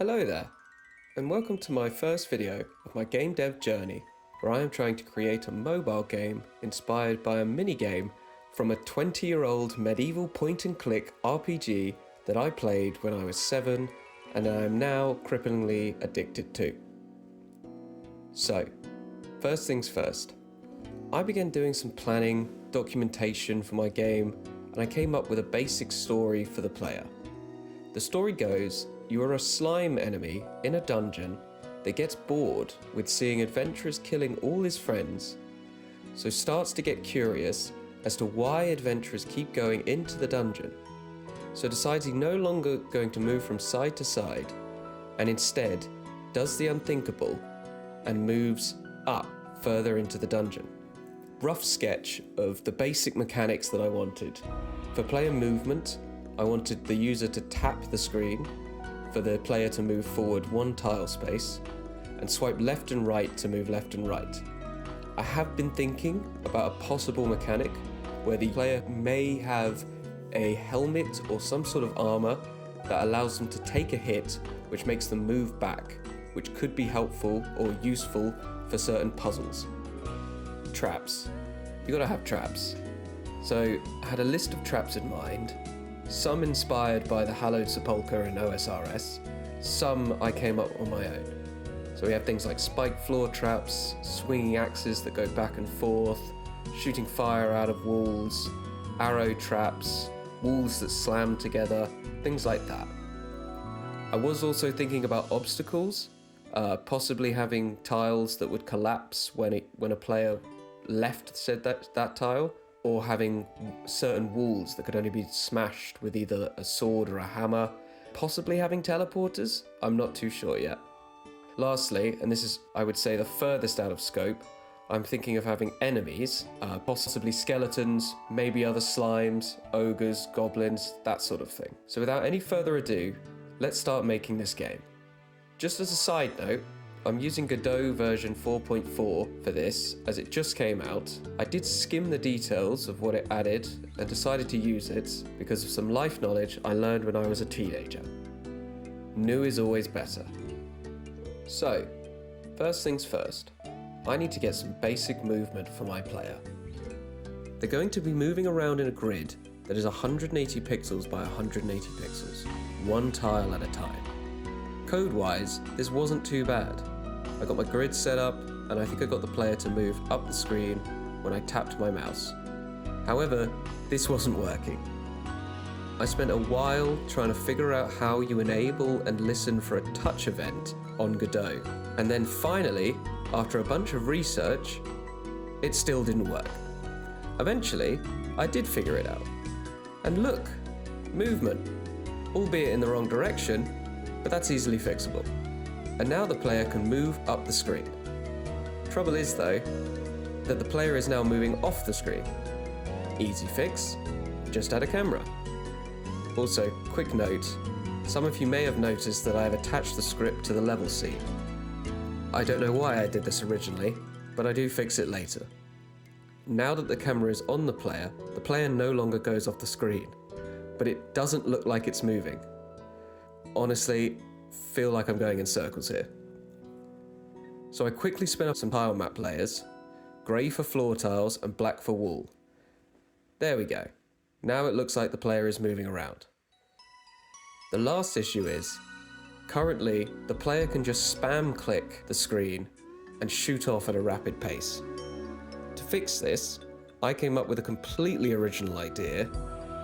Hello there, and welcome to my first video of my game dev journey, where I am trying to create a mobile game inspired by a minigame from a 20-year-old medieval point-and-click RPG that I played when I was 7 and I am now cripplingly addicted to. So, first things first. I began doing some planning, documentation for my game, and I came up with a basic story for the player. The story goes, you are a slime enemy in a dungeon that gets bored with seeing adventurers killing all his friends, so starts to get curious as to why adventurers keep going into the dungeon. So decides he's no longer going to move from side to side, and instead does the unthinkable and moves up further into the dungeon. Rough sketch of the basic mechanics that I wanted. For player movement, I wanted the user to tap the screen for the player to move forward one tile space, and swipe left and right to move left and right. I have been thinking about a possible mechanic where the player may have a helmet or some sort of armor that allows them to take a hit, which makes them move back, which could be helpful or useful for certain puzzles. Traps. You gotta have traps. So I had a list of traps in mind, some inspired by the Hallowed Sepulchre in OSRS, some I came up on my own. So we have things like spike floor traps, swinging axes that go back and forth, shooting fire out of walls, arrow traps, walls that slam together, things like that. I was also thinking about obstacles, possibly having tiles that would collapse when a player left that tile, or having certain walls that could only be smashed with either a sword or a hammer, possibly having teleporters, I'm not too sure yet. Lastly, and this is, I would say, the furthest out of scope, I'm thinking of having enemies, possibly skeletons, maybe other slimes, ogres, goblins, that sort of thing. So without any further ado, let's start making this game. Just as a side note, I'm using Godot version 4.4 for this, as it just came out. I did skim the details of what it added and decided to use it because of some life knowledge I learned when I was a teenager. New is always better. So, first things first, I need to get some basic movement for my player. They're going to be moving around in a grid that is 180 pixels by 180 pixels, one tile at a time. Code-wise, this wasn't too bad. I got my grid set up, and I think I got the player to move up the screen when I tapped my mouse. However, this wasn't working. I spent a while trying to figure out how you enable and listen for a touch event on Godot, and then finally, after a bunch of research, it still didn't work. Eventually, I did figure it out. And look, movement, albeit in the wrong direction, but that's easily fixable. And now the player can move up the screen. Trouble is though, that the player is now moving off the screen. Easy fix, just add a camera. Also, quick note, some of you may have noticed that I have attached the script to the level scene. I don't know why I did this originally, but I do fix it later. Now that the camera is on the player no longer goes off the screen, but it doesn't look like it's moving. Honestly, feel like I'm going in circles here. So I quickly spin up some tile map layers, grey for floor tiles and black for wall. There we go. Now it looks like the player is moving around. The last issue is, currently the player can just spam click the screen and shoot off at a rapid pace. To fix this, I came up with a completely original idea.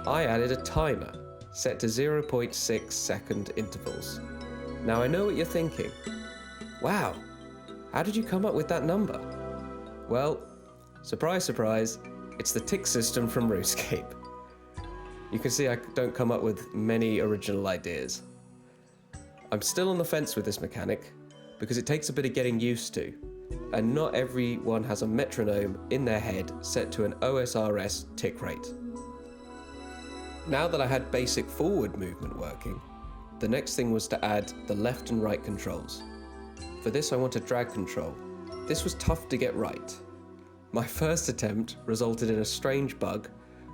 I added a timer set to 0.6 second intervals. Now I know what you're thinking. Wow, how did you come up with that number? Well, surprise, surprise, it's the tick system from RuneScape. You can see I don't come up with many original ideas. I'm still on the fence with this mechanic because it takes a bit of getting used to, and not everyone has a metronome in their head set to an OSRS tick rate. Now that I had basic forward movement working, the next thing was to add the left and right controls. For this I wanted drag control. This was tough to get right. My first attempt resulted in a strange bug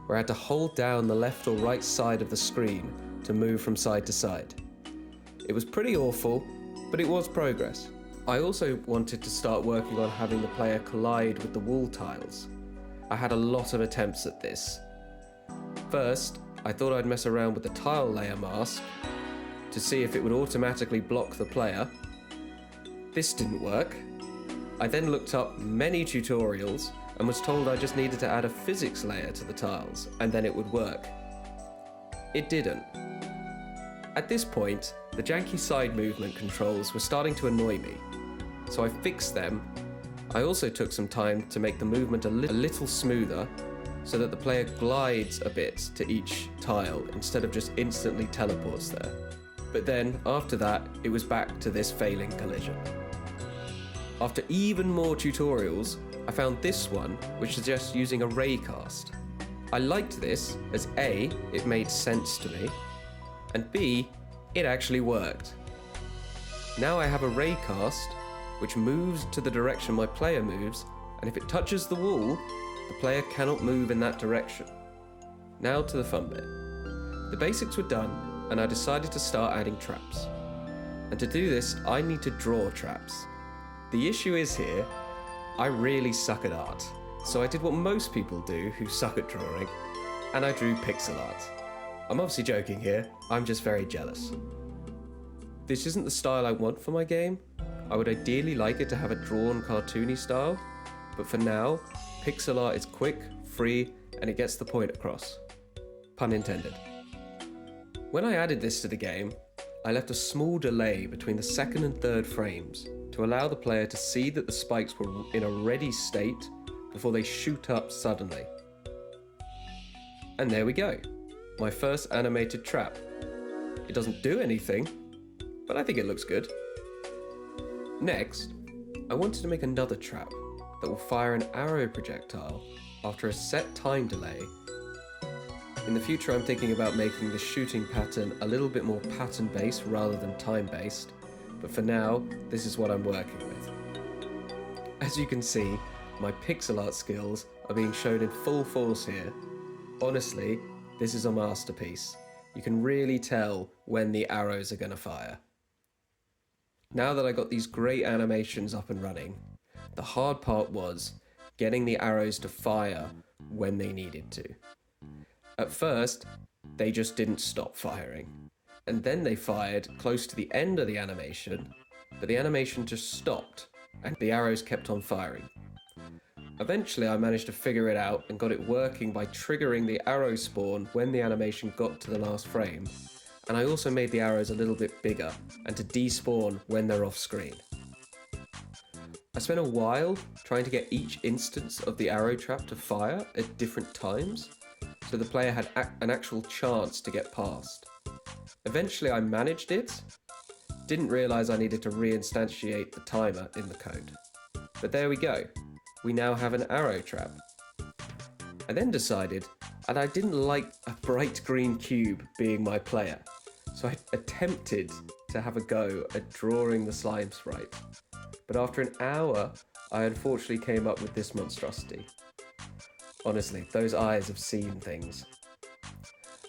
where I had to hold down the left or right side of the screen to move from side to side. It was pretty awful, but it was progress. I also wanted to start working on having the player collide with the wall tiles. I had a lot of attempts at this. First, I thought I'd mess around with the tile layer mask to see if it would automatically block the player. This didn't work. I then looked up many tutorials and was told I just needed to add a physics layer to the tiles and then it would work. It didn't. At this point, the janky side movement controls were starting to annoy me, so I fixed them. I also took some time to make the movement a little smoother so that the player glides a bit to each tile instead of just instantly teleports there. But then, after that, it was back to this failing collision. After even more tutorials, I found this one, which suggests using a raycast. I liked this as A, it made sense to me, and B, it actually worked. Now I have a raycast, which moves to the direction my player moves, and if it touches the wall, the player cannot move in that direction. Now to the fun bit. The basics were done, and I decided to start adding traps. And to do this, I need to draw traps. The issue is here, I really suck at art. So I did what most people do who suck at drawing, and I drew pixel art. I'm obviously joking here, I'm just very jealous. This isn't the style I want for my game. I would ideally like it to have a drawn, cartoony style, but for now, pixel art is quick, free, and it gets the point across. Pun intended. When I added this to the game, I left a small delay between the second and third frames to allow the player to see that the spikes were in a ready state before they shoot up suddenly. And there we go, my first animated trap. It doesn't do anything, but I think it looks good. Next, I wanted to make another trap that will fire an arrow projectile after a set time delay. In the future, I'm thinking about making the shooting pattern a little bit more pattern-based rather than time-based, but for now, this is what I'm working with. As you can see, my pixel art skills are being shown in full force here. Honestly, this is a masterpiece. You can really tell when the arrows are going to fire. Now that I got these great animations up and running, the hard part was getting the arrows to fire when they needed to. At first, they just didn't stop firing, and then they fired close to the end of the animation, but the animation just stopped, and the arrows kept on firing. Eventually, I managed to figure it out and got it working by triggering the arrow spawn when the animation got to the last frame, and I also made the arrows a little bit bigger and to despawn when they're off screen. I spent a while trying to get each instance of the arrow trap to fire at different times, so the player had an actual chance to get past. Eventually I managed it, didn't realise I needed to reinstantiate the timer in the code. But there we go, we now have an arrow trap. I then decided that I didn't like a bright green cube being my player, so I attempted to have a go at drawing the slime sprite. But after an hour, I unfortunately came up with this monstrosity. Honestly, those eyes have seen things.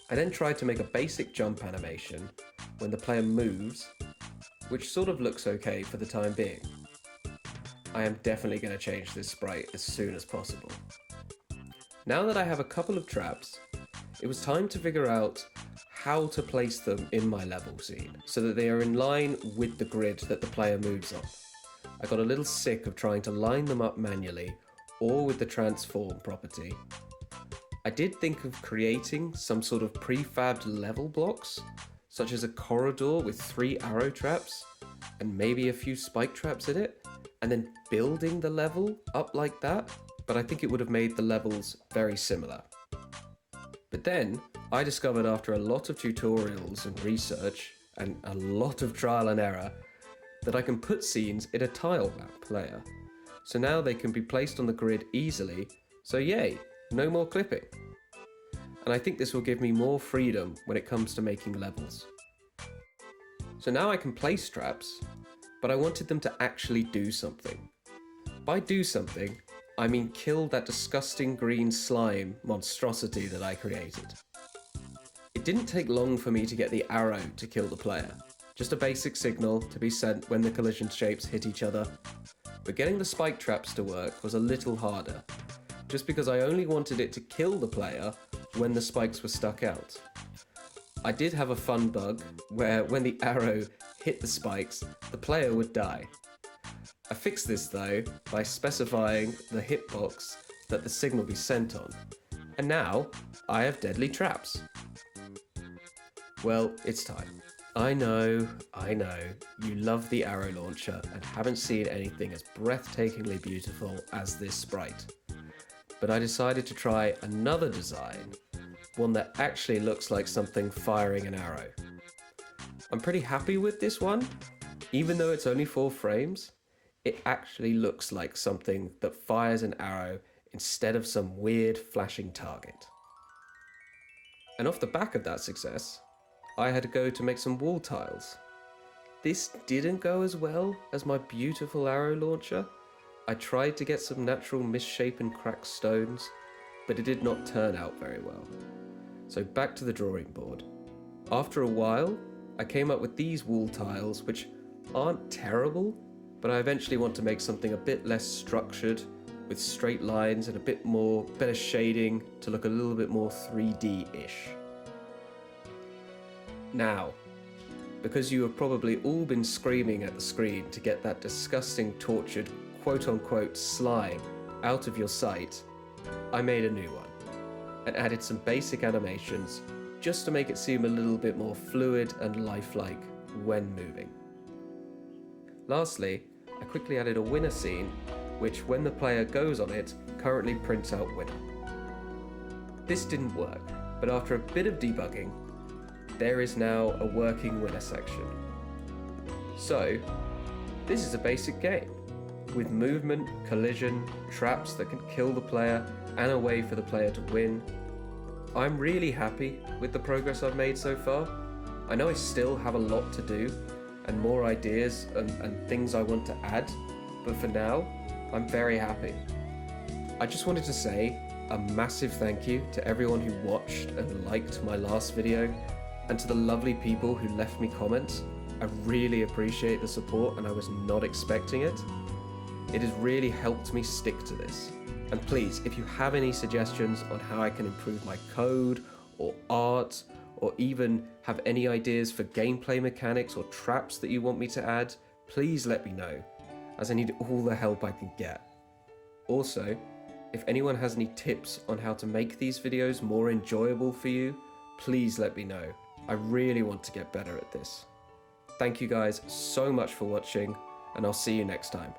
I then tried to make a basic jump animation when the player moves, which sort of looks okay for the time being. I am definitely going to change this sprite as soon as possible. Now that I have a couple of traps, it was time to figure out how to place them in my level scene so that they are in line with the grid that the player moves on. I got a little sick of trying to line them up manually or with the transform property. I did think of creating some sort of prefabbed level blocks, such as a corridor with 3 arrow traps and maybe a few spike traps in it, and then building the level up like that, but I think it would have made the levels very similar. But then I discovered after a lot of tutorials and research and a lot of trial and error that I can put scenes in a tile map layer. So now they can be placed on the grid easily, so yay, no more clipping. And I think this will give me more freedom when it comes to making levels. So now I can place traps, but I wanted them to actually do something. By do something, I mean kill that disgusting green slime monstrosity that I created. It didn't take long for me to get the arrow to kill the player. just a basic signal to be sent when the collision shapes hit each other. But getting the spike traps to work was a little harder, just because I only wanted it to kill the player when the spikes were stuck out. I did have a fun bug where when the arrow hit the spikes, the player would die. I fixed this though by specifying the hitbox that the signal be sent on, and now I have deadly traps. Well, it's time. I know, you love the arrow launcher and haven't seen anything as breathtakingly beautiful as this sprite. But I decided to try another design, one that actually looks like something firing an arrow. I'm pretty happy with this one, even though it's only 4 frames. It actually looks like something that fires an arrow instead of some weird flashing target. And off the back of that success, I had to go to make some wall tiles. This didn't go as well as my beautiful arrow launcher. I tried to get some natural misshapen cracked stones, but it did not turn out very well. So back to the drawing board. After a while, I came up with these wall tiles, which aren't terrible, but I eventually want to make something a bit less structured, with straight lines and a bit more better shading to look a little bit more 3D-ish. Now, because you have probably all been screaming at the screen to get that disgusting, tortured, quote-unquote slime out of your sight, I made a new one and added some basic animations just to make it seem a little bit more fluid and lifelike when moving. Lastly, I quickly added a winner scene, which when the player goes on it, currently prints out winner. This didn't work, but after a bit of debugging, there is now a working winner section. So, this is a basic game, with movement, collision, traps that can kill the player, and a way for the player to win. I'm really happy with the progress I've made so far. I know I still have a lot to do, and more ideas and things I want to add, but for now, I'm very happy. I just wanted to say a massive thank you to everyone who watched and liked my last video, and to the lovely people who left me comments. I really appreciate the support and I was not expecting it. It has really helped me stick to this. And please, if you have any suggestions on how I can improve my code or art, or even have any ideas for gameplay mechanics or traps that you want me to add, please let me know, as I need all the help I can get. Also, if anyone has any tips on how to make these videos more enjoyable for you, please let me know. I really want to get better at this. Thank you guys so much for watching, and I'll see you next time.